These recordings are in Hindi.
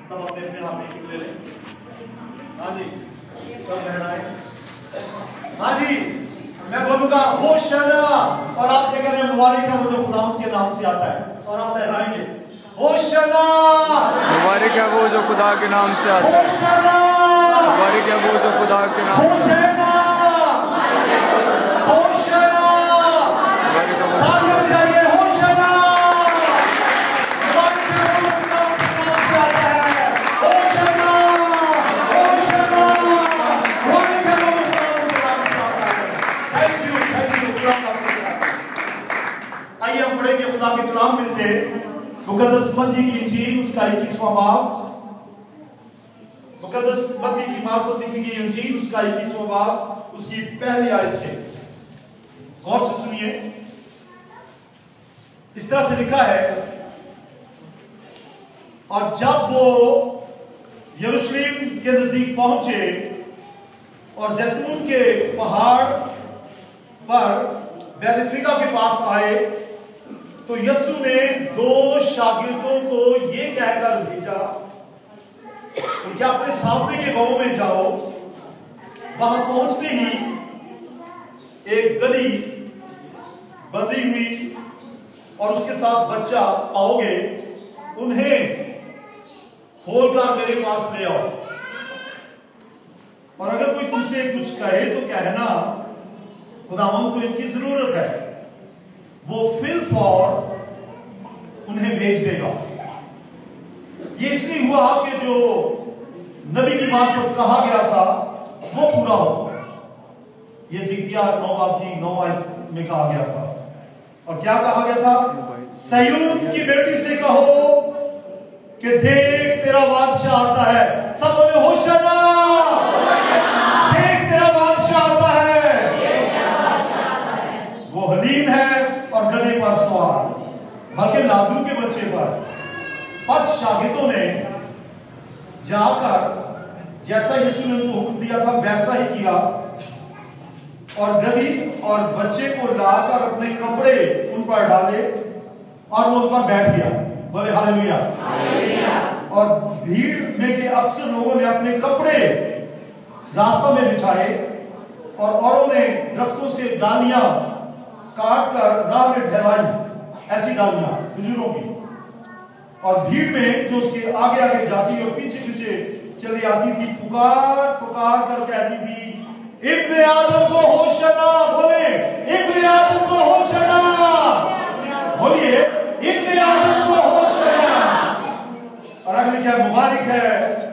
सब अपने अपने हाथ में ले लें। हाँ जी, सब लहराएं। हाँ जी, मैं बोलूंगा होशाना और आप क्या करें, मुबारक है वो जो खुदावंद के नाम से आता है, और आप लहराएंगे होशाना। मुबारक है वो जो खुदा के नाम से आता है, मुबारक है वो जो खुदा के नाम से आता है। आइए हम पढ़ेंगे खुदा के कलाम में से मुकद्दस मत्ती की इंजील उसका 21वां बाब। मुकद्दस मत्ती की मार्फत लिखी गई इंजील उसका 21वां बाब उसकी पहली आयत से गौर से सुनिए। इस तरह से लिखा है, और जब वो यरूशलेम के नजदीक पहुंचे और जैतून के पहाड़ पर बैतफगे के पास आए, तो यीशु ने 2 शागिर्दों को ये कहकर भेजा कि अपने सामने के गांव में जाओ। वहां पहुंचते ही एक गधी बंधी हुई और उसके साथ बच्चा पाओगे, उन्हें खोलकर मेरे पास ले आओ। और अगर कोई तुझसे कुछ कहे तो कहना खुदावंद को इनकी जरूरत है, वो फिल फॉर उन्हें भेज देगा। ये इसलिए हुआ कि जो नबी की मार्फत कहा गया था वो पूरा हो। ये जिक्रिया 9 बाब की 9 आयत में कहा गया था। और क्या कहा गया था? सयून की बेटी से कहो कि देख तेरा बादशाह आता है। सब बोले होशाना, देख तेरा बादशाह आता है। वो हलीम है और गधे पर सवार, बल्कि लादू के बच्चे पर। बस शागिर्दों ने जाकर जैसा यीशु ने उनको हुक्म दिया था वैसा ही किया, और गधी और बच्चे को लाकर अपने कपड़े उन पर डाले और वो उन पर बैठ गया। बोले हालेलुया। और भीड़ में के अक्सर लोगों ने अपने कपड़े रास्ता में बिछाए और औरों ने दरख्तों से डालियां काट कर राह में ठहराई, ऐसी डालियां खजूरों की। और भीड़ में जो उसके आगे आगे जाती और पीछे पीछे चली आती थी, पुकार पुकार कर कहती थी, इब्ने आदम को होशाना। बोले इब्ने आदम को होशाना, बोलिए इब्ने आदम को होशाना। और आगे लिखा है, मुबारक है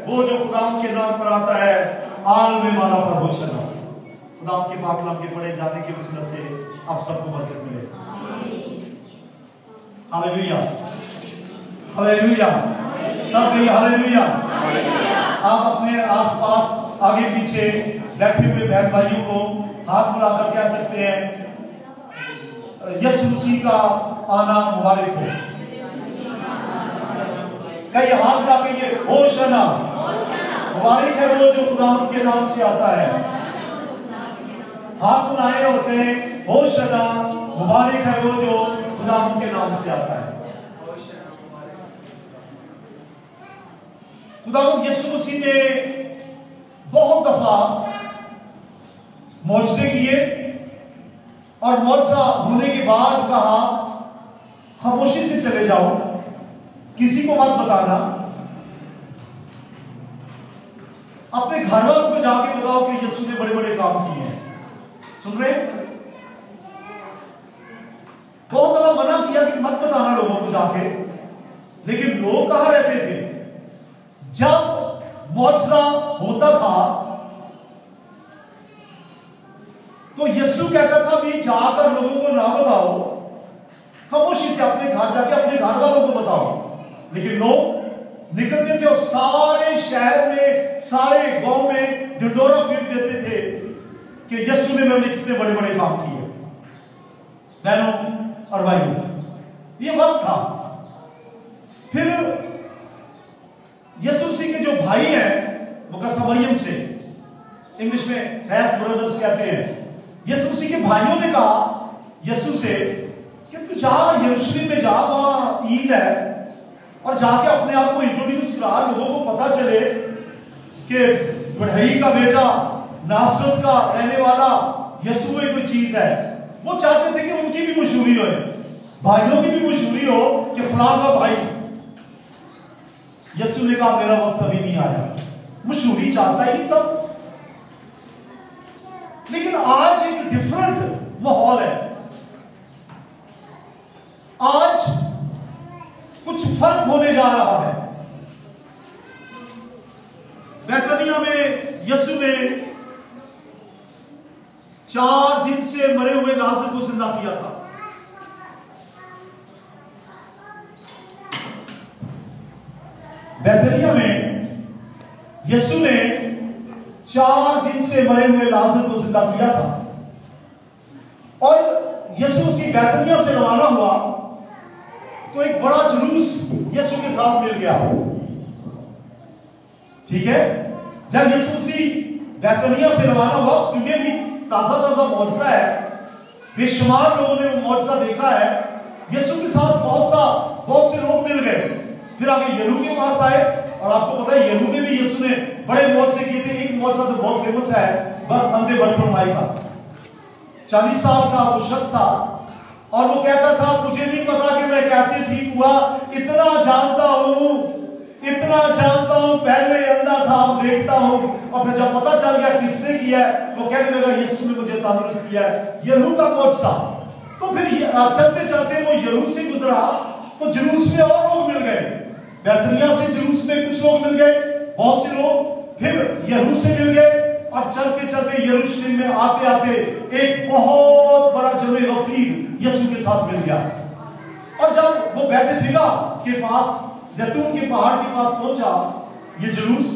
वो जो खुदावंद के नाम पर आता है, आलम वाला पर होशाना। खुदावंद के पाक कलाम के पढ़े जाने की वसीला से आप सबको बरकत मिले। हालेलुया, हालेलुया, सब कहिए हालेलुया। आप अपने आसपास आगे पीछे बैठे हुए बहन भाइयों को हाथ मिलाकर कह सकते हैं, यीशु मसीह का आना मुबारक हो। कई हाथ मिला के ये होशाना, मुबारक है वो जो खुदावंद के नाम से आता है। हाथ मिलाएं और कहें होशाना, मुबारक है वो जो खुदावंद के नाम से आता है। खुदावंद यीशु मसीह ने बहुत दफा मौजज़े किए और मौजज़ा होने के बाद कहा, खामोशी से चले जाओ, किसी को मत बताना। अपने घर वालों को जाके बताओ कि यीशु ने बड़े बड़े काम किए हैं। सुन रहे? बहुत दफा मना किया कि मत बताना लोगों को जाके, लेकिन लोग कहां रहते थे? जब मौजज़ा होता था तो यीशु कहता था भी जाकर लोगों को ना बताओ, खामोशी से अपने घर जाके अपने घर वालों को बताओ। लेकिन लोग निकलते थे और सारे शहर में, सारे गांव में ढिंढोरा पीट देते थे कि यीशु ने मैंने कितने बड़े बड़े काम किए। बहनों और भाइयों, ये वक्त था। फिर यीशु मसीह के जो भाई हैं मुकद्दस मरियम से, इंग्लिश में हाफ ब्रदर्स कहते हैं, यीशु मसीह के भाइयों ने कहा यीशु से कि तू जा यरूशलेम में जा, वहां ईद है और जाके अपने आप को इंट्रोड्यूस करा, लोगों को पता चले कि बढ़ई का बेटा, नासरत का रहने वाला यीशु कोई चीज है। वो चाहते थे कि उनकी भी मशहूरी हो, भाइयों की भी मशहूरी हो कि फलां का भाई। यीशु ने कहा मेरा वक्त अभी नहीं आया, मशहूरी चाहता ही नहीं तब। लेकिन आज एक डिफरेंट माहौल है। आज कुछ फर्क होने जा रहा है। बैतनिया में यीशु ने 4 दिन से मरे हुए लाजर को जिंदा किया था। बैतनिया में यीशु ने 4 दिन से मरे हुए लाजर को जिंदा किया था। और यीशु उसी बैतनिया से रवाना हुआ तो एक बड़ा जुलूस यीशु के साथ मिल गया। ठीक है, जब यीशु उसी बैतनिया से रवाना हुआ, क्योंकि भी ताजा ताजा मौजज़ा है, बेशुमार लोगों ने वो मौजज़ा देखा है। यीशु के साथ बहुत से लोग मिल गए। फिर आगे यरूह के पास आए, और आपको पता है यरूह में भी यीशु ने बड़े मौजज़े किए थे। एक मौजज़ा तो बहुत फेमस है, अंधे बरतिमाई का। 40 साल का वो शख्स था, और वो कहता था मुझे नहीं पता कि मैं कैसे ठीक हुआ, इतना जानता हूं पहले अंधा था, अब देखता हूं। और फिर जब पता चल गया किसने किया है, वो कहने लगा यीशु ने मुझे तंदुरुस्त किया है। यरूह का मौजज़ा। तो फिर चलते चलते वो यरूह से गुजरा तो जुलूस में और लोग मिल गए। बैतनिया से जुलूस में कुछ लोग मिल गए, बहुत से लोग। फिर यरूह से मिल गए, और चलते चलते यरूशलेम में आते आते एक बहुत बड़ा जमे गफीर यीशु के साथ मिल गया। और जब वो बैतफिगा के पास, जैतून के पहाड़ के पास पहुंचा, ये जुलूस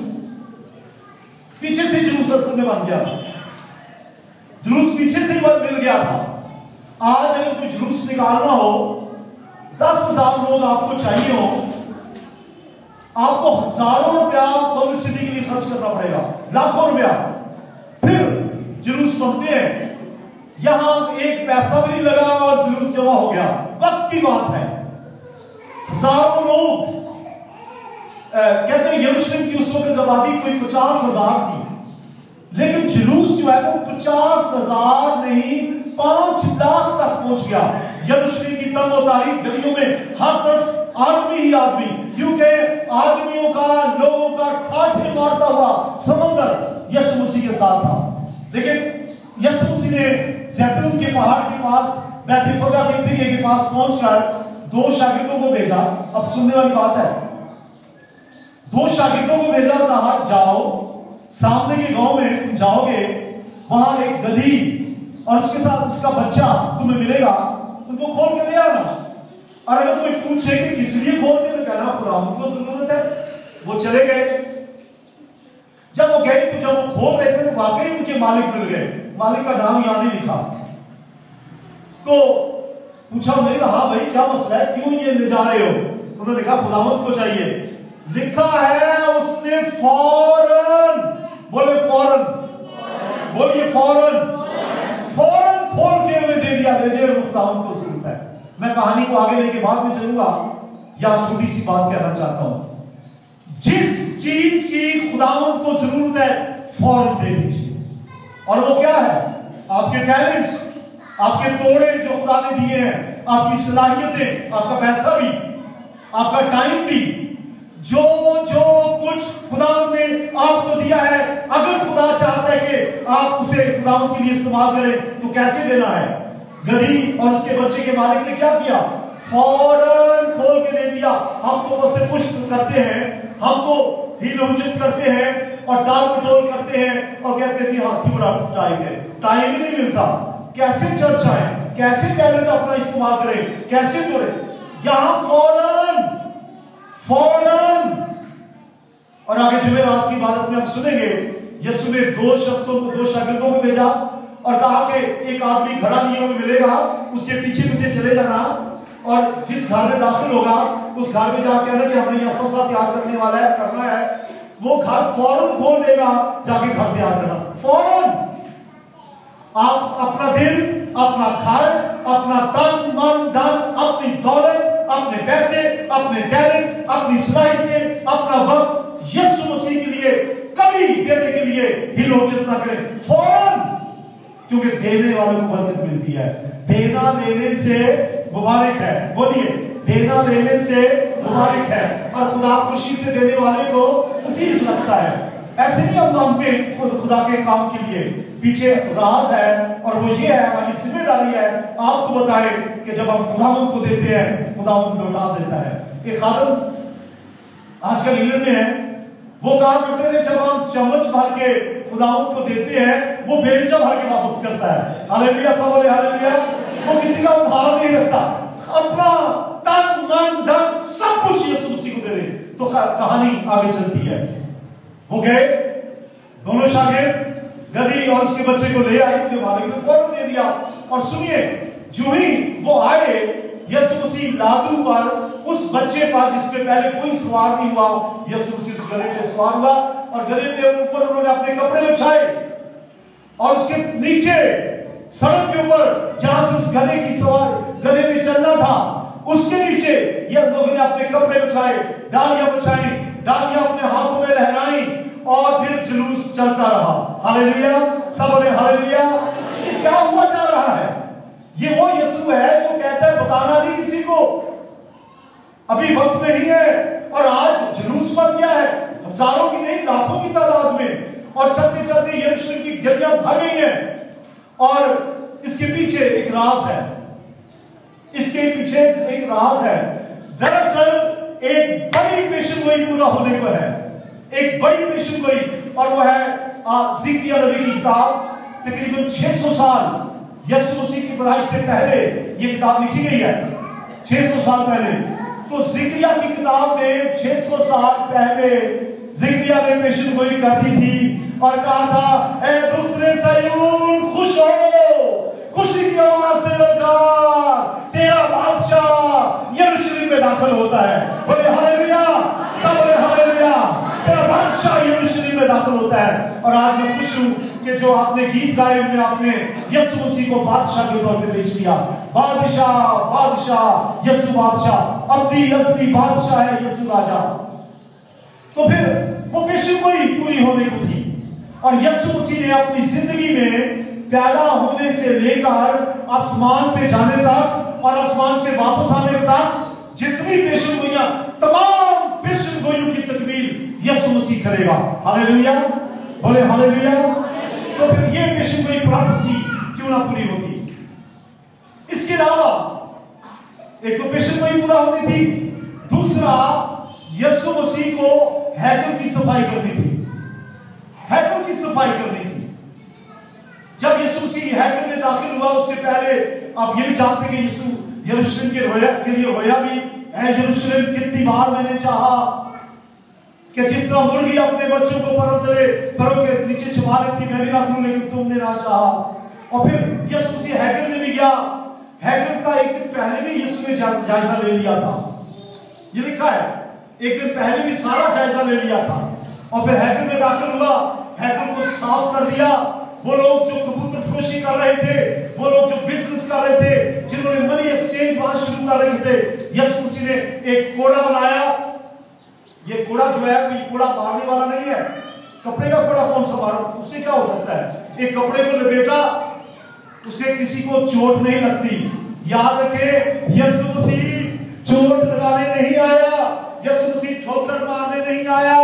पीछे से जुलूस असल में बन गया था। जुलूस पीछे से मिल गया था। आज अगर कोई जुलूस निकालना हो, 10,000 लोग आपको चाहिए हो, आपको हजारों रुपया पब्लिसिटी के लिए खर्च करना पड़ेगा, लाखों रुपया। फिर जुलूस बनते हैं। यहां एक पैसा भी नहीं लगा और जुलूस जमा हो गया। वक्त की बात है। हजारों लोग, कहते हैं यरूशलेम की उस वक्त आबादी कोई 50,000 थी, लेकिन जुलूस जो है वो 50,000 नहीं 5 लाख तक पहुंच गया। यरूशलेम की तंग तारीख गलियों में हर तरफ आदमी ही आदमी, क्योंकि आदमियों का, लोगों का ठाठे मारता हुआ समंदर यीशु मसीह के साथ था। लेकिन यीशु मसीह ने जैतून के पहाड़ के पास, बैतफगा के पास पहुंचकर 2 शागिर्दों को भेजा। अब सुनने वाली बात है, 2 शागिर्दों को भेजा और कहा जाओ, सामने के गांव में तुम जाओगे, वहां एक गधी और उसके साथ उसका बच्चा तुम्हें मिलेगा, तुमको खोल के ले आना। और अगर तुम्हें पूछे कि किस लिए खोलते तो कहना खुदा को जरूरत है। वो चले गए। जब वो गए तो जब वो खोल रहे थे तो वाकई उनके मालिक मिल गए। मालिक का नाम यहां नहीं लिखा। तो पूछा, मैंने कहा हाँ भाई क्या मसला है, क्यों ये ले जा रहे हो? उन्होंने कहा खुदावंत को चाहिए। लिखा है उसने फौरन, बोले फौरन, बोलिए फौरन खोल के उन्हें दे दिया। खुदावंत को जरूरत है। मैं कहानी को आगे लेके बाद में चलूंगा, या छोटी सी बात कहना चाहता हूं। जिस चीज की खुदावंत को जरूरत है फौरन दे दीजिए। और वो क्या है? आपके टैलेंट्स, आपके तोड़े जो खुदा ने दिए हैं, आपकी सलाहियतें, आपका पैसा भी, आपका टाइम भी, जो कुछ खुदा ने आपको दिया है, अगर खुदा चाहता है कि आप उसे खुदा के लिए इस्तेमाल करें तो कैसे देना है? गधी और उसके बच्चे के मालिक ने क्या किया? फौरन खोल के दे दिया। हम तो बस पुष्ट करते हैं, हम तो हीलोजित करते हैं और टाल मटोल करते हैं और कहते हैं जी हाथी बड़ा टाइम है, टाइम ही नहीं मिलता। कैसे चर्च आए, कैसे टैलेंट अपना इस्तेमाल करें, कैसे तोड़े? यहां फौरन। और आगे जुमेरात की इबादत में हम सुनेंगे यीशु ने 2 शख्सों को, 2 शागिर्दों को भेजा और कहा कि एक आदमी घड़ा लिए हुए मिलेगा, उसके पीछे पीछे चले जाना, और जिस घर में दाखिल होगा उस घर में जाकर कहना कि हमें यह फसला तैयार करने वाला है, करना है। वो घर फौरन खोल देगा, जाके घर तैयार करना फौरन। आप अपना दिल, अपना घर, अपना तन मन धन, अपनी दौलत, अपने पैसे, अपने टैलेंट, अपनी सलाहियतें, अपना वक्त यीशु मसीह के लिए कभी देने के लिए हिलोचित ना करें फौरन, क्योंकि देने वालों को बरकत मिलती है। देना लेने से मुबारक है, बोलिए देना लेने से मुबारक है, और खुदा खुशी से देने वाले को अजीज लगता है। ऐसे नहीं हम मांगते खुदा के काम के लिए, पीछे राज है, और वो ये है, हमारी जिम्मेदारी है आपको बताए कि जब हम खुदावंद को देते हैं खुदावंद लौटा देता है। एक खादम आजकल इंग्लैंड में है, वो कहा करते थे जब हम चम्मच भर के खुदावंद को देते हैं वो बेलचा भर के वापस करता है। हालेलुया, सब बोले हालेलुया। वो किसी का उधार नहीं रखता, अपना तन मन धन सब कुछ यीशु मसीह को दे दे। तो कहानी आगे चलती है। वो गए दोनों शागिर्द, गधी और उसके बच्चे को ले आए, उनके मालिक ने फौरन दे दिया। और सुनिए, जो ही वो आए, यीशु मसीह लादू पर, उस बच्चे पर जिसपे पहले कोई सवार नहीं हुआ, यीशु मसीह उस गधे पे सवार हुआ, और गधे के ऊपर उन्होंने अपने कपड़े बिछाए, और उसके नीचे सड़क के ऊपर जहां से उस गधे की सवार गधे पे चलना था, उसके नीचे ये लोगों ने अपने कपड़े बिछाए, डालियां बिछाई, डालियां अपने हाथों में लहराई, और फिर जुलूस चलता रहा। हालेलुया, सब बोले हालेलुया। ये क्या हुआ जा रहा है? ये वो यीशु है जो कहता है बताना नहीं किसी को, अभी वक्त नहीं है। और आज जुलूस बन गया है, हजारों की नहीं लाखों की तादाद में, और चलते चलते यरूशलेम की गलियां भर गई हैं। और इसके पीछे एक राज है, इसके पीछे एक राज है। दरअसल एक बड़ी पेशेनगोई पूरा होने को है, एक बड़ी पेशेनगोई, और वो है ज़िक्रिया नबी की किताब। तकरीबन 600 साल यीशु मसीह की पैदाइश से पहले ये किताब लिखी गई है, 600 साल पहले। तो ज़िक्रिया की किताब में 600 साल पहले ज़िक्रिया ने पेशेनगोई कर दी थी और कहा था, ऐ दुख्तरे सयून खुश हो, खुशी की आवाज से ललकार, तेरा बादशाह यरूशलेम में दाखिल होता है। बोले हालेलुया, सब बोले हालेलुया। तेरा बादशाह यरूशलेम में दाखिल होता है। और आज मैं खुश हूं कि जो आपने गीत गाए हुए, आपने यीशु मसीह को बादशाह के तौर पे पेश किया। बादशाह बादशाह यीशु बादशाह, अब्दी असली बादशाह है यीशु राजा। तो फिर वो पेशेनगोई पूरी होने को थी, और यीशु मसीह ने अपनी जिंदगी में पैदा होने से लेकर आसमान पे जाने तक और आसमान से वापस आने तक जितनी पेशेनगोइयां, तमाम पेशेनगोइयों की तकमील यीशु मसीह करेगा। हालेलुया, बोले हालेलुया। तो फिर ये पेशेनगोई प्रोफेसी क्यों ना पूरी होती? इसके अलावा एक तो पेशेनगोई पूरा होनी थी, दूसरा यीशु मसीह को हैकल की सफाई करनी थी, हैकल की सफाई करनी थी। जब यीशु मसीह हैकल में दाखिल हुआ, उससे पहले आप ये भी जानते हैं कि यीशु यरूशलेम के लिए रोया भी है। यरूशलेम कितनी बार मैंने चाहा कि जिस तरह मुर्गी अपने बच्चों को परों के नीचे छुपा लेती, मैं भी रख लूं, लेकिन तुमने ना चाहा। और फिर यीशु मसीह हैकल में भी गया। हैकल का एक दिन पहले भी यीशु ने जायजा ले लिया था, ये लिखा है, एक दिन पहले भी सारा जायजा ले लिया था। और फिर हैकल में दाखिल हुआ, हैकल को साफ कर दिया। वो लोग जो कबूतर फरोशी कर रहे थे, वो लोग जो बिजनेस कर रहे थे, जिन्होंने मनी एक्सचेंज वहां शुरू कर रहे थे, यीशु मसीह ने एक कोड़ा बनाया। ये कोड़ा जो है, ये कोड़ा मारने वाला नहीं है। कपड़े का कोड़ा कौन सा मारो, उससे क्या हो सकता है? एक कपड़े को लपेटा, उसे किसी को चोट नहीं लगती। याद रखे, यीशु मसीह चोट लगाने नहीं आया, यीशु मसीह ठोकर मारने नहीं आया।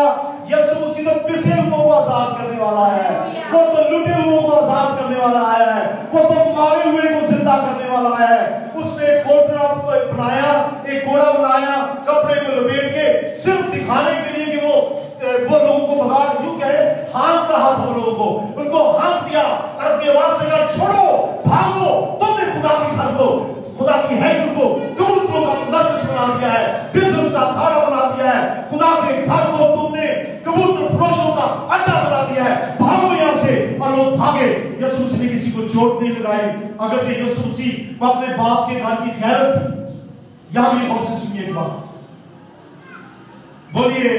यीशु मसीह तो पिसे हुओं को आजाद करने वाला है, वो तो लुटे हुओं को आजाद करने वाला आया है, वो तो मारे हुए को जिंदा करने वाला आया है। उसने एक कोड़ा बनाया, एक कोड़ा बनाया, कपड़े को लपेट के, सिर्फ दिखाने के लिए कि वो लोगों को भगा, यूं कहे हाँक रहा था, लोगों को उनको हाँक दिया और अपनी आवाज से कहा, छोड़ो, भागो, तुमने खुदा के घर को, खुदा की हैकल को कबूतरों का मरकज बना दिया है, बिजनेस का अखाड़ा बना दिया है। खुदा के घर को तुमने कबूतर फरोशों का अड्डा बना दिया है, भागो यहां से। और लोग भागे। यीशु मसीह ने किसी को चोट नहीं लगाई, अगर यीशु मसीह अपने बाप के घर की खैरत थी। यहां भी गौर से सुनिए एक बात, बोलिए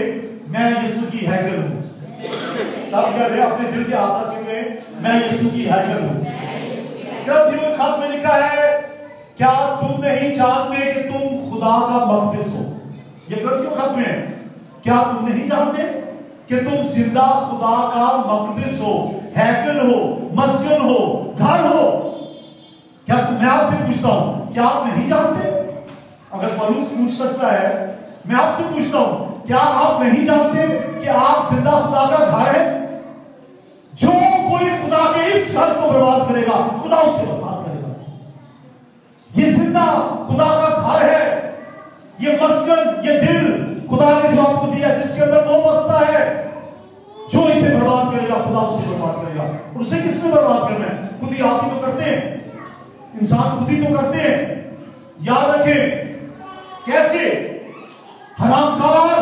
मैं यीशु की हैकल हूं। सब कह रहे अपने दिल के हाथ रख के, मैं यीशु की हैकल हूं। ग्रंथियों में खत में लिखा है, क्या तुम नहीं जानते कि तुम खुदा का मक़दिस हो। ये कृतियों खत में है। क्या तुम नहीं जानते कि तुम जिंदा खुदा का मक़दिस हो, हैकल हो, मस्कन हो, घर हो? क्या मैं आपसे पूछता हूं, क्या आप नहीं जानते? अगर पौलुस पूछ सकता है, मैं आपसे पूछता हूं, क्या आप नहीं जानते कि आप जिंदा खुदा का घर है? जो कोई खुदा के इस घर को बर्बाद करेगा, खुदा उसे बर्बाद करेगा। ये जिंदा खुदा का घर है, ये मस्कन, ये दिल खुदा ने जो आपको दिया, जिसके अंदर वो बसता है। जो इसे बर्बाद करेगा, खुदा उसे बर्बाद करेगा। और उसे किसने बर्बाद करना है? खुद ही आप ही तो करते हैं, इंसान खुद ही तो करते हैं। याद रखें, कैसे हरामखार,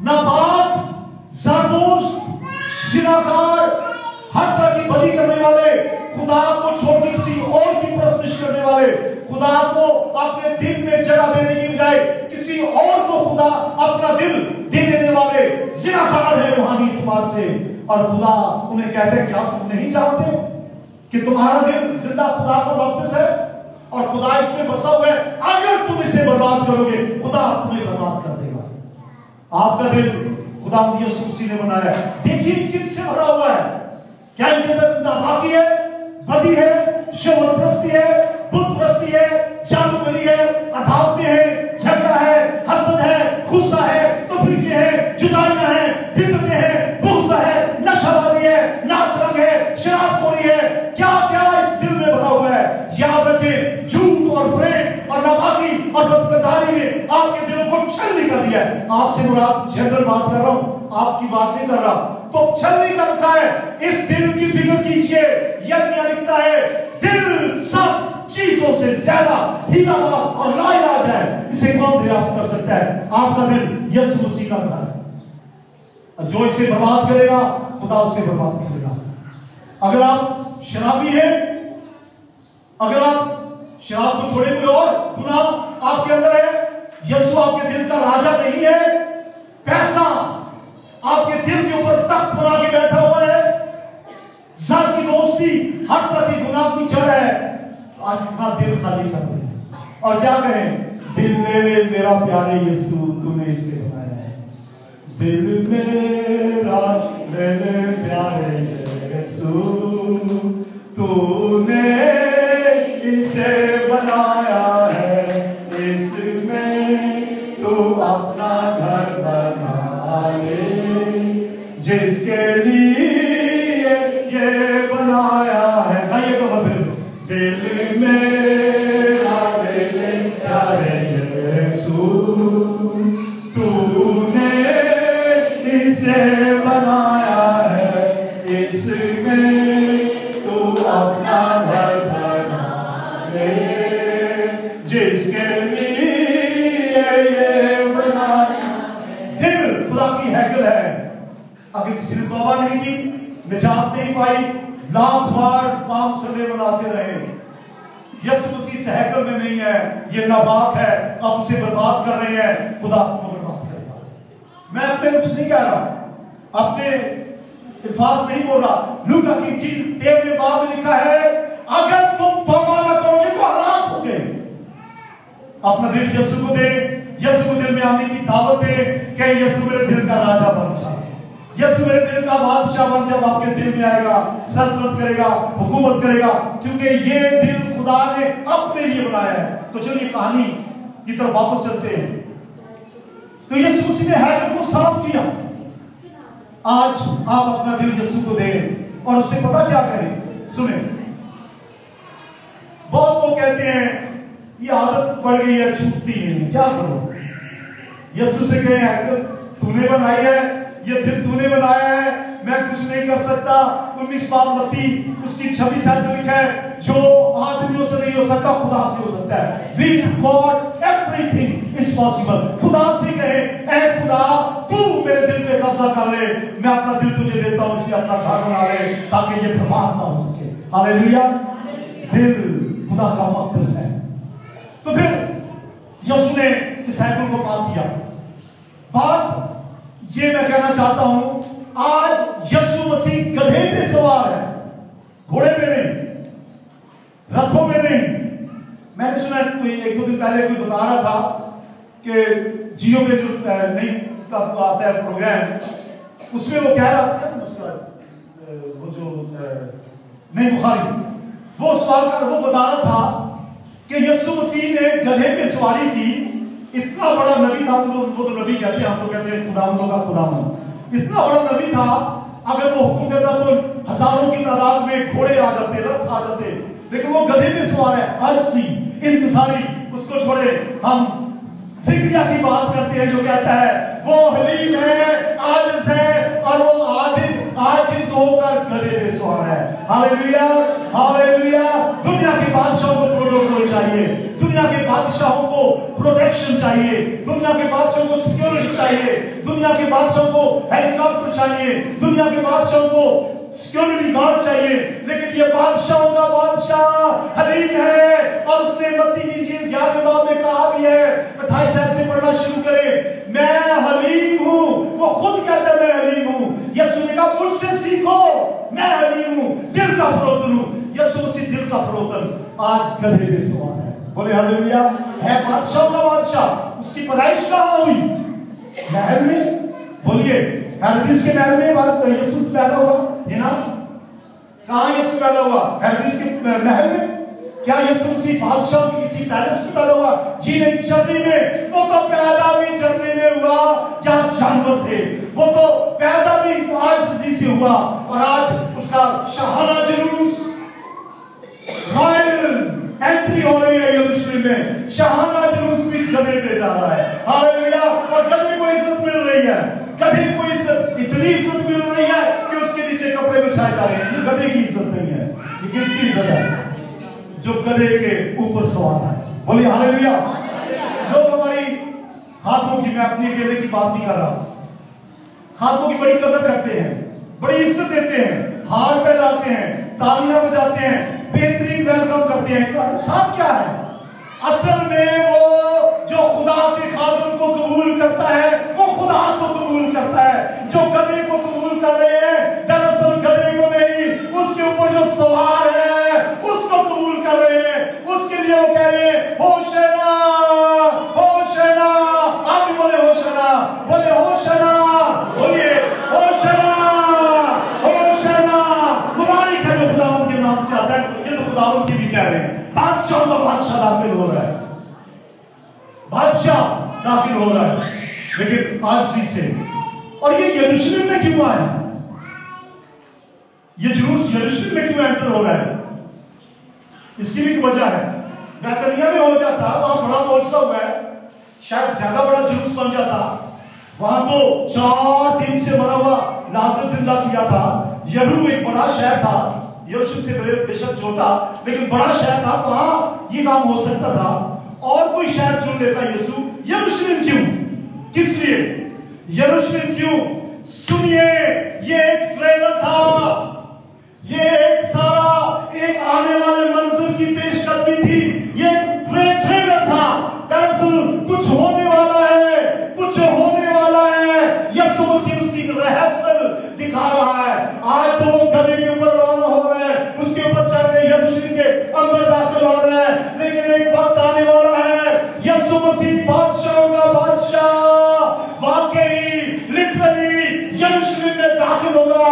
नापाक, ज़ारदोश, ज़िनाकार, हर तरह की बदी करने वाले, खुदा को छोड़ के किसी और की परस्तिश करने वाले, खुदा को अपने दिल में जगह देने की बजाय किसी और को खुदा अपना दिल दे देने वाले ज़िनाकार है रूहानी एतबार से। और खुदा उन्हें कहते हैं, क्या तुम नहीं जानते कि तुम्हारा दिल जिंदा खुदा का मक़दिस है और खुदा इसमें बसा हुआ है? अगर तुम इसे बर्बाद करोगे, खुदा तुम्हें बर्बाद कर देगा। आपका दिल खुदा यीशु मसीह ने बनाया है। देखिए किससे भरा हुआ है। क्या इनके अंदर नापाकी है, बदी है, शोहरत परस्ती है, बुत परस्ती है, जादूगरी है, अदावतें हैं, झगड़ा है, हसद है, गुस्सा है, तफरीके हैं, जुदाइयां हैं, बिदअतें हैं, बुग़्ज़ है, नशाबाजी है, नाच रंग है, शराबखोरी है, क्या क्या इस दिल में भरा हुआ है। याद रखें, झूठ और प्रेम और नापाकी और बदकदारी ने आपके दिलों को छलनी कर दिया है। आपसे मुराद जनरल बात कर रहा हूं, आपकी बात नहीं कर रहा। तो छलनी कर रखा है। इस दिल की फिक्र कीजिए। यर्मिया लिखता है, दिल सब चीजों से ज्यादा हीराबाज और लाइलाज है, इसे कौन दरियाफ्त कर सकता है? आपका दिल यीशु मसीह का घर है। जो इसे बर्बाद करेगा, खुदा उसे बर्बाद करेगा। अगर आप शराबी हैं, अगर आप शराब को छोड़े, कोई और गुनाह आपके अंदर है, यीशु आपके दिल का राजा नहीं है। पैसा आपके दिल के ऊपर तख्त बना के बैठा हुआ है। ज़र की दोस्ती हर तरह की गुनाह की जड़ है। आज अपना दिल खाली कर दे और क्या कहें? दिल ले ले मेरा प्यारे यीशु, तूने इसे बनाया है। दिल मेरा ले ले प्यारे यीशु, तूने इसे बनाया है। इसमें तू अपना घर बना ले, जिसके लिए ये बनाया है। गाइए तो फिर, दिल मेरा ले ले प्यारे यीशु, तूने इसे बनाया है। इसमें तू अपना घर बना ले, जिसके लिए ये बनाया। दिल खुदा की हैकल है। अगर किसी ने तौबा नहीं की, निजात नहीं पाई, लाख बार पाप सदे बनाते रहे, यीशु मसीह इस हैकल में नहीं है, ये नापाक है, आप उसे बर्बाद कर रहे हैं, खुदा आपको बर्बाद करेगा। मैं अपने कुछ नहीं कह रहा, अपने अल्फाज नहीं बोल रहा। लूका की इंजील 13वें बाब में लिखा है, अगर तुम तौबा न करोगे तो हलाक होगे। अपना दिल यीशु को दे, यीशु को दिल में आने की दावत दे कि यीशु मेरे दिल का राजा बन जा, यीशु मेरे दिल का बादशाह बन। जब आपके दिल में आएगा, सल्तनत करेगा, हुकूमत करेगा, क्योंकि ये दिल खुदा ने अपने लिए बनाया है। तो चलिए कहानी की तरफ वापस चलते हैं। तो यीशु मसीह ने हैकल को साफ किया। आज आप अपना दिल यीशु को दें और उससे पता क्या करें? सुने, बहुत लोग कहते हैं ये आदत पड़ गई है, छूटती नहीं, क्या करो? यीशु से कहें, हैकल तूने बनाई है, ये दिल तूने बनाया है, मैं कुछ नहीं कर सकता। 19 बाब मत्ती उसकी 26 आयत में लिखा है, जो आदमियों से नहीं हो सकता खुदा से हो सकता है। With God everything is possible। खुदा से कहे, ऐ खुदा तू मेरे दिल पे कब्जा कर ले, मैं अपना दिल तुझे देता हूं, इसलिए अपना घर बना ले ताकि ये बर्बाद ना हो सके। हालेलुया। दिल खुदा का मक़दस है। तो फिर यीशु ने इस हैकल को पाप किया। बात ये मैं कहना चाहता हूं, आज यीशु मसीह गधे पे सवार है, घोड़े पे नहीं, रथों में नहीं। मैंने सुना कोई 1-2 दिन पहले कोई बता रहा था कि जियो में जो नई आता है प्रोग्राम, उसमें वो कह रहा था उसका वो जो नई बुखारी, वो सवाल कर वो बता रहा था कि यीशु मसीह ने गधे पे सवारी की। इतना बड़ा नबी था, वो तो नबी कहते हैं, हम तो कहते हैं खुदावंदों का खुदावंद। इतना बड़ा नबी था, अगर वो हुक्म देता तो हजारों की तादाद में घोड़े आ जाते, रथ आ जाते, लेकिन वो गधे पे सवार है। आज सी इंतजारी उसको छोड़े, हम जिक्रिया की बात करते हैं जो कहता है वो हलीम है, आजिज़ है, और वो आजिज़ होकर गधे पे सवार है। Hallelujah, hallelujah. दुनिया के बादशाहों को प्रोटोकॉल चाहिए, दुनिया के बादशाहों को प्रोटेक्शन चाहिए, दुनिया के बादशाहों को सिक्योरिटी चाहिए, दुनिया के बादशाहों को हेलीकॉप्टर चाहिए, दुनिया के बादशाहों को सिक्योरिटी गार्ड चाहिए, लेकिन ये बादशाहों का बादशाह हलीम है। और उसने मत्ती की इंजील 11वें बाब में कहा भी है, 28 आयत से पढ़ना शुरू करें, मैं हलीम हूं। वो खुद कहता है मैं हलीम हूं। यीशु ने कहा मुझसे सीखो, मैं हलीम हूं, दिल का फरोतन हूं। यीशु मसीह दिल का फरोतन आज गधे पे सवार है। बोले हालेलुया। है बादशाहों का बादशाह। उसकी पैदाइश कहां हुई? महल में। बोलिए, हेरोदेस के महल में यीशु पैदा हुआ है ना? कहां यीशु पैदा हुआ? हेरोदेस के महल में। क्या यीशु मसीह बादशाह के किसी पैलेस में पैदा हुआ? जी नहीं, झरने में। वो तो पैदा भी झरने में हुआ जहां जानवर थे। वो तो पैदा भी आजिज़ी से हुआ, और आज उसका शाहाना जुलूस, रॉयल एंट्री हो रही है यरूशलेम में। शाहाना जुलूस भी गधे पे जा रहा है। हालेलुया। और गधे को इज्जत मिल रही है, गधे को इज्जत, इतनी इज्जत मिल रही है कि उसके नीचे कपड़े बिछाए जा रहे हैं। ये गधे की इज्जत नहीं है, ये किसकी इज्जत है? जो गधे के ऊपर सवार है। बोलिए हालेलुया। लोग हमारी खातमों की, मैं अपनी अकेले की बात नहीं कर रहा, खातमों की बड़ी कदर करते हैं, बड़ी इज्जत देते हैं, हार पहनाते हैं, तालियां बजाते हैं, बेहतरीन वेलकम करते हैं। साथ क्या है? असल में वो जो खुदा के खादम को कबूल करता है, वो खुदा को कबूल करता है। जो गधे को कबूल कर रहे हैं, दरअसल गधे को नहीं, उसके ऊपर जो सवार है उसको कबूल कर रहे हैं। उसके लिए वो कह रहे हैं होशाना, होशाना। आप भी बोले होशाना, बोले होशाना, बोलिए होशाना, होशाना। मुबारक है जो खुदावंद के नाम से आता है। ये तो खुदावंद की भी कह रहे हैं। बादशाह का बादशाह दाखिल हो रहा है, बादशाह दाखिल हो रहा है, लेकिन आजिज़ी से। और ये यरूशलेम में क्यों आया? ये जुलूस यरूशलेम में क्यों एंटर हो रहा है? इसकी भी वजह है। बैतनिया में हो जाता, वहां बड़ा महोत्सव हुआ है, शायद ज्यादा बड़ा जुलूस बन जाता। वहां तो 4 दिन से मरा हुआ लाजर जिंदा किया था। यरू एक बड़ा शहर था, यरूशलेम से बेशक छोटा, लेकिन बड़ा शहर था, वहां ये काम हो सकता था। और कोई शहर चुन लेता यीशु। यरूशलेम क्यों? किस लिए यरूशलेम क्यों? सुनिए, ये एक ट्रेलर था, ये एक सारा एक आने वाले मंजर की पेशकदमी थी। ये एक ट्रेलर था। दरअसल कुछ होने वाला है, कुछ होने वाला है। यीशु मसीह उसकी रहस्य दिखा रहा है। आज तो वो गधे के ऊपर रवाना हो रहे हैं, उसके ऊपर चढ़ के यरूशलेम के अंदर दाखिल हो रहे हैं, लेकिन एक वक्त आने वाला है, यीशु मसीह बादशाहों का बादशाह वाकई लिटरली यरूशलेम में दाखिल होगा,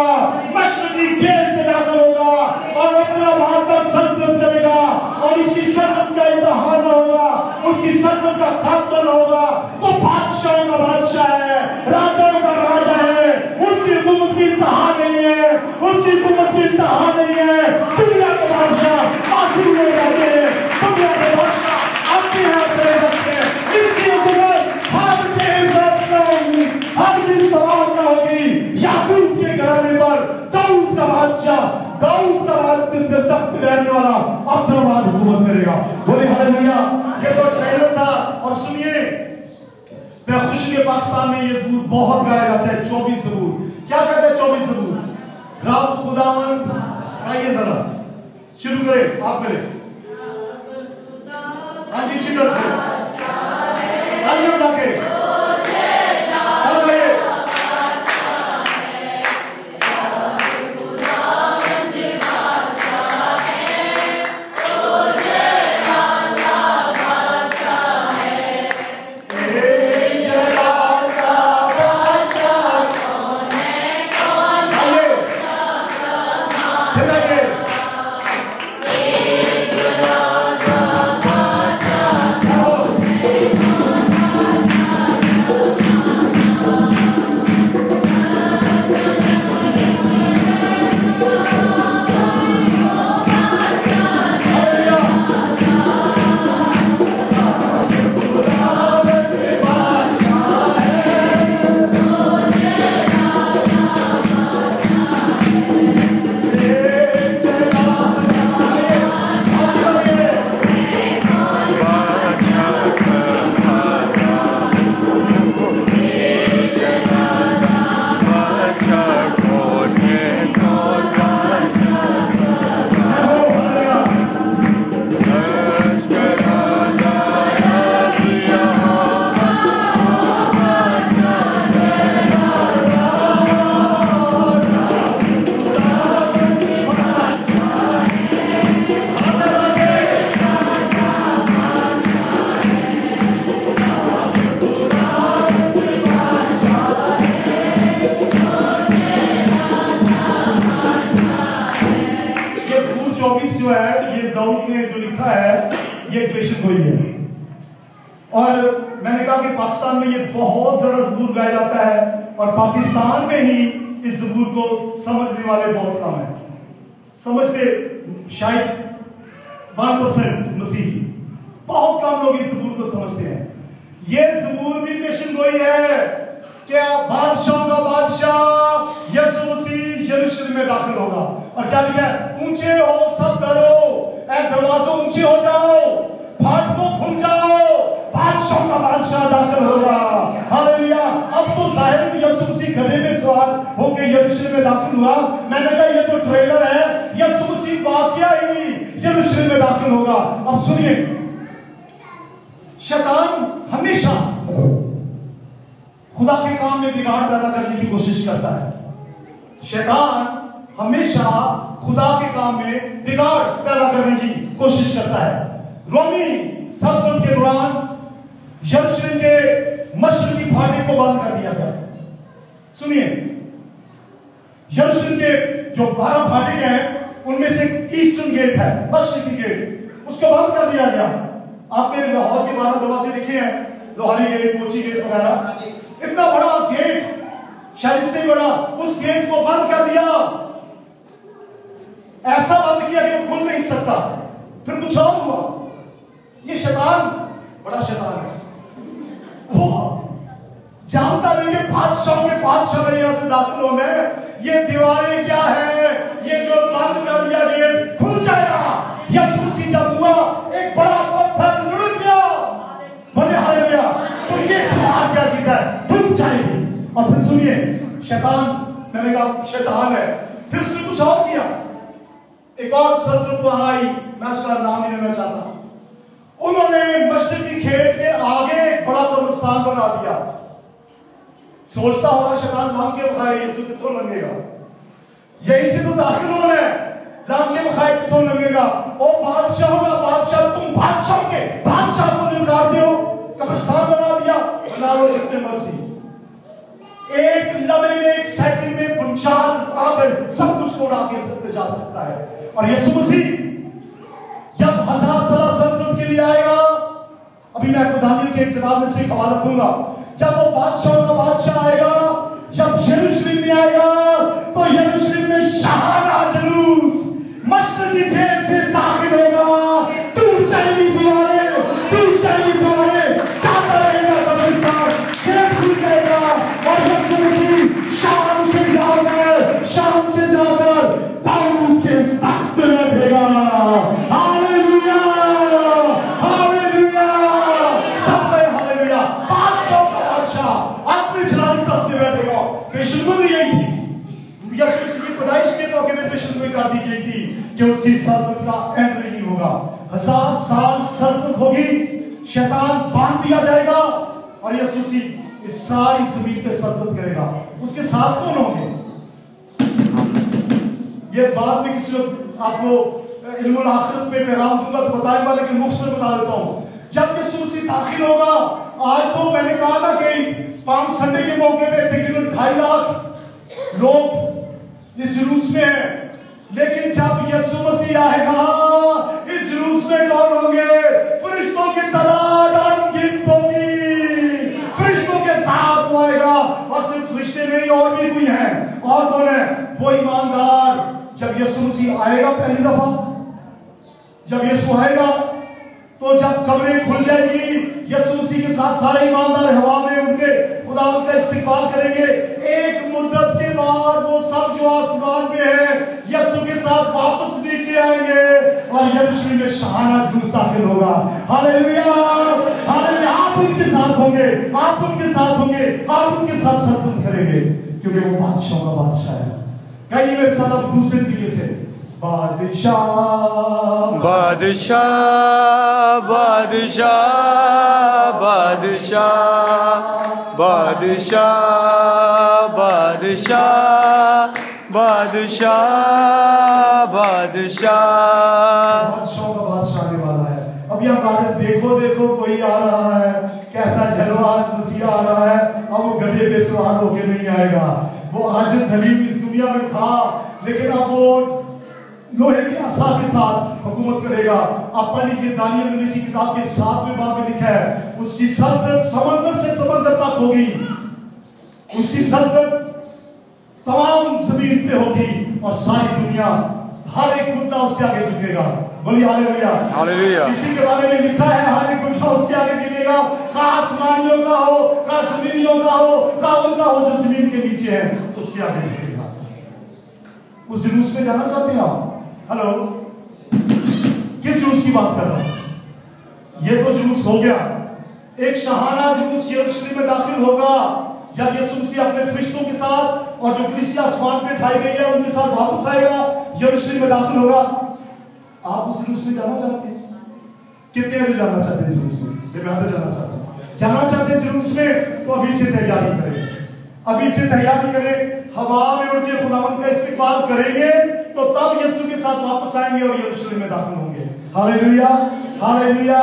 मशरकी गेट से दाखिल होगा और अपना वहां तक संतुलित करेगा। और इसकी सल्तनत का इंतहा न होगा, उसकी सल्तनत का खात्मा न होगा। वो बादशाहों का बादशाह है, राजाओं का राजा है। उसकी हुकूमत की इंतहा नहीं है, उसकी हुकूमत की इंतहा नहीं है। दुनिया के बादशाह आसिफ में रहते हैं, दुनिया के बादशाह अपने हाथ में रखते हैं। इसकी हुकूमत हर इज्जत न होगी, हर दिन सवाल न होगी। याकूब के घराने पर दाऊद का बादशाह, दाऊद का तख्त पे रहने वाला अपने बाद हुकूमत करेगा। बोले हालेलुया। ये तो ट्रेलर था। और सुनिए, मैं खुशी के पाकिस्तान में ये ज़बूर बहुत गाया जाता है, 24 ज़बूर। क्या कहते हैं 24 ज़बूर? रब खुदावंद, आइए जरा शुरू करें, आप करें। हाँ जी, सिंगर्स करें, आइए बता के सब करें। पेशन गोई है। और मैंने कहा कि पाकिस्तान में ये बहुत ज्यादा ज़बूर गाया जाता है और पाकिस्तान में ही इस ज़बूर को समझने वाले बहुत कम है। समझते शायद 1% मसीही, बहुत कम लोग इस ज़बूर को समझते हैं। ये ज़बूर भी पेशन गोई है क्या बादशाह का बादशाह यीशु मसीह यरूशलेम में दाखिल होगा। और क्या लिखा है? ऊंचे हो सब डरो, ऐ दरवाजों ऊंचे हो जाओ, फाटकों खुल जाओ, बादशाह का बादशाह दाखिल होगा। हालेलुया। अब तो जाहिर में यीशु मसीह गधे में सवार होकर यरूशलेम में दाखिल हुआ। मैंने कहा ये तो ट्रेलर है, यीशु मसीह वाकया ही यरूशलेम में दाखिल होगा। अब सुनिए, शैतान हमेशा खुदा के काम में बिगाड़ पैदा करने की कोशिश करता है। शैतान हमेशा खुदा के काम में बिगाड़ पैदा करने की कोशिश करता है। रोमी सल्तनत के दौरान यरूशलेम के मशरकी फाटक को बंद कर दिया गया। सुनिए, यरूशलेम के जो 12 फाटक हैं उनमें से ईस्टर्न गेट है, मशरकी गेट, उसको बंद कर दिया गया। आपने लाहौर के 12 दरवाजे देखे हैं, लोहारी गेट, कोची गेट वगैरह, इतना बड़ा गेट, शायद इससे बड़ा, उस गेट को बंद कर दिया। ऐसा बंद किया कि खुल नहीं सकता। फिर कुछ और हुआ। ये शैतान बड़ा शैतान है, वो जानता नहीं है बादशाह के बादशाह में यहां से दाखिल होना है। ये दीवारें क्या है, ये जो बंद कर दिया गेट खुल जाएगा। यीशु मसीह जब हुआ एक बड़ा पत्थर लुढ़क गया, बोले हालेलुया। तो ये दीवार क्या चीज है, टूट जाएगी। और फिर सुनिए, शैतान, मैंने कहा शैतान है, फिर उसने कुछ और किया। एक और सल्तनत वहां आई, मैं उसका नाम नहीं लेना चाहता। उन्होंने मशरकी खेत के आगे एक बड़ा कब्रिस्तान बना दिया। सोचता होगा शैतान मांग के बखाए यीशु कितों लंघेगा, यही से तो दाखिल होना है, लांग के बखाए कितों लंघेगा। ओ बादशाह का बादशाह, तुम बादशाह के बादशाह को निकाल दो, कब्रिस्तान बना दिया। बना लो जितने मर्जी। एक लम्हे में, एक सेकंड में बुनियाद आकर सब कुछ को उड़ा के जा सकता है। और यीशु मसीह जब 1000 साल सल्तनत के लिए आएगा, अभी मैं आपको दानियल के किताब में से एक हवाला दूंगा, जब वो बादशाह का बादशाह आएगा, जब यरूशलेम में आएगा, तो यरूशलेम में शाहाना जुलूस मशरकी गेट से दाखिल होगा। टूट जाएगी दीवारें, टूट जाएगी दीवारें, जाता रहेगा कब्रिस्तान, गेट खुल जाएगा और यीशु मसीह शाम से जाकर, शाम से जाकर दाऊद के तख्त में बैठेगा। हालेलुया, हालेलुया, सब कहे हालेलुया। बादशाह का बादशाह अपने जलाली तख्त में बैठेगा। पेशेंगोई यही थी, यीशु मसीह की पैदाइश के मौके में पेशेंगोई कर दी गई थी कि उसकी सल्तनत का एंड नहीं होगा। 1000 साल सल्तनत होगी, शैतान बांध दिया जाएगा और यीशु मसीह इस सारी जमीन पे सल्तनत करेगा। उसके साथ कौन होंगे, ये बाद में किसी लोग आपको इल्मुल आखिरत में पैगाम दूंगा तो बताएगा, लेकिन मुख्तसर बता देता हूं। जब यीशु मसीह दाखिल होगा, आज तो मैंने कहा ना कि पाम संडे के मौके पे तकरीबन 2.5 लाख लोग इस जुलूस में हैं, लेकिन जब यीशु मसीह आएगा, इस जुलूस में कौन होंगे? फरिश्तों की तादाद अनगिनत होगी, फरिश्तों के साथ वो आएगा। और सिर्फ फरिश्ते नहीं, और भी कोई हैं। और कौन है? वो ईमानदार। जब यीशु मसीह आएगा पहली दफा, जब यीशु आएगा तो जब कब्रें खुल जाएगी, यीशु मसीह के साथ सारे ईमानदार हवा में उनके खुदा उनका इस्तिकबाल करेंगे। एक मुद्दत के बाद वो सब जो आसमान में है यीशु के साथ वापस नीचे आएंगे और यरूशलेम में शाहाना जुलूस दाखिल होगा। Hallelujah, hallelujah. आप उनके साथ होंगे, आप उनके साथ होंगे, आप उनके साथ सल्तनत करेंगे, क्योंकि वो बादशाह का बादशाह है। कहिए मेरे साथ अब दूसरे तरीके से, बादशाह बादशाह बादशाह बादशाह बादशाह बादशाह बादशाह बादशाह बादशाह का बादशाह आने वाला है। अब यह गाने देखो देखो कोई आ रहा है, कैसा जलवा मसीहा आ रहा है। अब वो गधे पे सवार होके नहीं आएगा, वो आज सलीम इस दुनिया में था, लेकिन अब वो लोहे की आसा के साथ हुकूमत करेगा। आप पढ़ लीजिए दानियल नबी की किताब के 7वें बाब में लिखा है, उसकी सल्तनत समंदर से समंदर तक होगी, उसकी सल्तनत तमाम जमीन पे होगी और सारी दुनिया, हर एक घुटना उसके आगे झुकेगा। बोलिए हालेलुया, हालेलुया। इसी के बारे में लिखा है, हर एक घुटना उसके आगे झुकेगा, खा आसमानियों का हो, खा जमीनियों का हो, खा उनका हो जो जमीन के नीचे है, उसके आगे झुकेगा। उस जुलूस में जाना चाहते हैं आप? हेलो, किस जुलूस की बात कर रहा हूं? ये तो जुलूस हो गया। एक शहाना जुलूस यरूशलेम में दाखिल होगा जब यीशु मसीह अपने फरिश्तों के साथ और जो कलीसिया आसमान पे उठाई गई है उनके साथ वापस आएगा, यरूशलेम में दाखिल होगा। आप उस जुलूस में जाना चाहते हैं? कितने लोग जाना चाहते हैं जुलूस में? मैं तो जाना चाहता हूं। जाना चाहते हैं जुलूस में तो अभी से तैयारी करें, अभी से तैयारी करें। हवा में उड़ के खुदावंद का इस्तेमाल करेंगे तो तब यीशु के साथ वापस आएंगे और यरूशलेम में दाखिल होंगे। Hallelujah, hallelujah.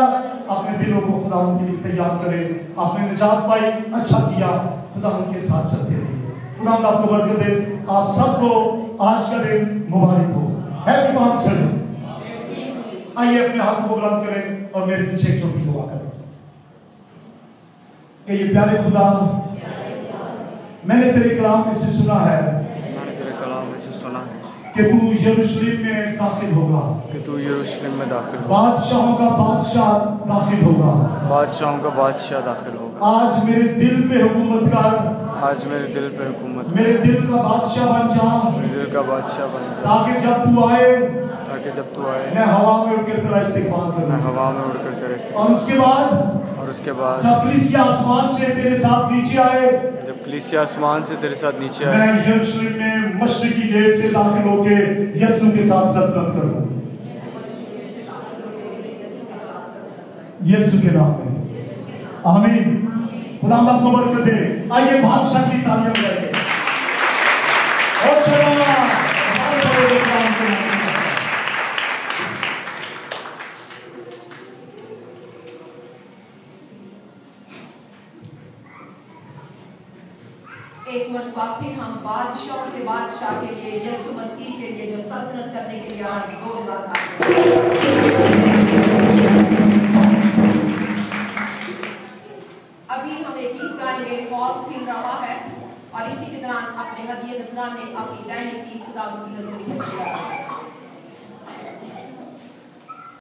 अपने दिलों को खुदावंद के लिए तैयार करें। आपने निजात पाई, अच्छा किया, खुदावंद के साथ चलते रहिए। खुदावंद आपको बरकत दे। आप सबको आज का दिन मुबारक हो। Happy palm Sunday. आइए अपने हाथों को बुलंद करें और मेरे पीछे एक छोटी दुआ करें कि ये प्यारे खुदा, मैंने तेरे कलाम में से सुना है, मैंने तेरे कलाम में से सुना है कि तू यरूशलेम में दाखिल होगा, कि तू यरूशलेम में दाखिल होगा, बादशाहों का बादशाह दाखिल होगा, बादशाहों का बादशाह दाखिल होगा। आज मेरे दिल पे हुकूमत कर, आज मेरे दिल पे हुकूमत, मेरे दिल का बादशाह बन जा, मेरे दिल का बादशाह बन जा, ताकि जब तू आए, ताकि जब तू आए मैं हवा में उड़कर तेरा इस्तेमाल मैं करूं, हवा में उड़कर तेरे इस्तेमाल, और उसके बाद और उसके बाद जब कलीसिया आसमान से तेरे साथ नीचे आए, जब कलीसिया आसमान से तेरे साथ नीचे आए, मैं यरूशलेम में मशरिकी गेट से दाखिल होके यीशु के साथ सल्तनत करूं, यीशु के नाम में, आमीन। खुदा आपको बरकत दे। आइए बादशाह की तालियां बजाइए। और एक मरतबा फिर हम बादशाह के बादशाह के लिए, यीशु मसीह के लिए जो सल्तनत करने के लिए आज जोरदार अभी हम एक गीत गाएंगे, हौस हिल रहा है, और इसी के दौरान अपने हदिये नजराने अपनी दाई की खुदा की हजूरी में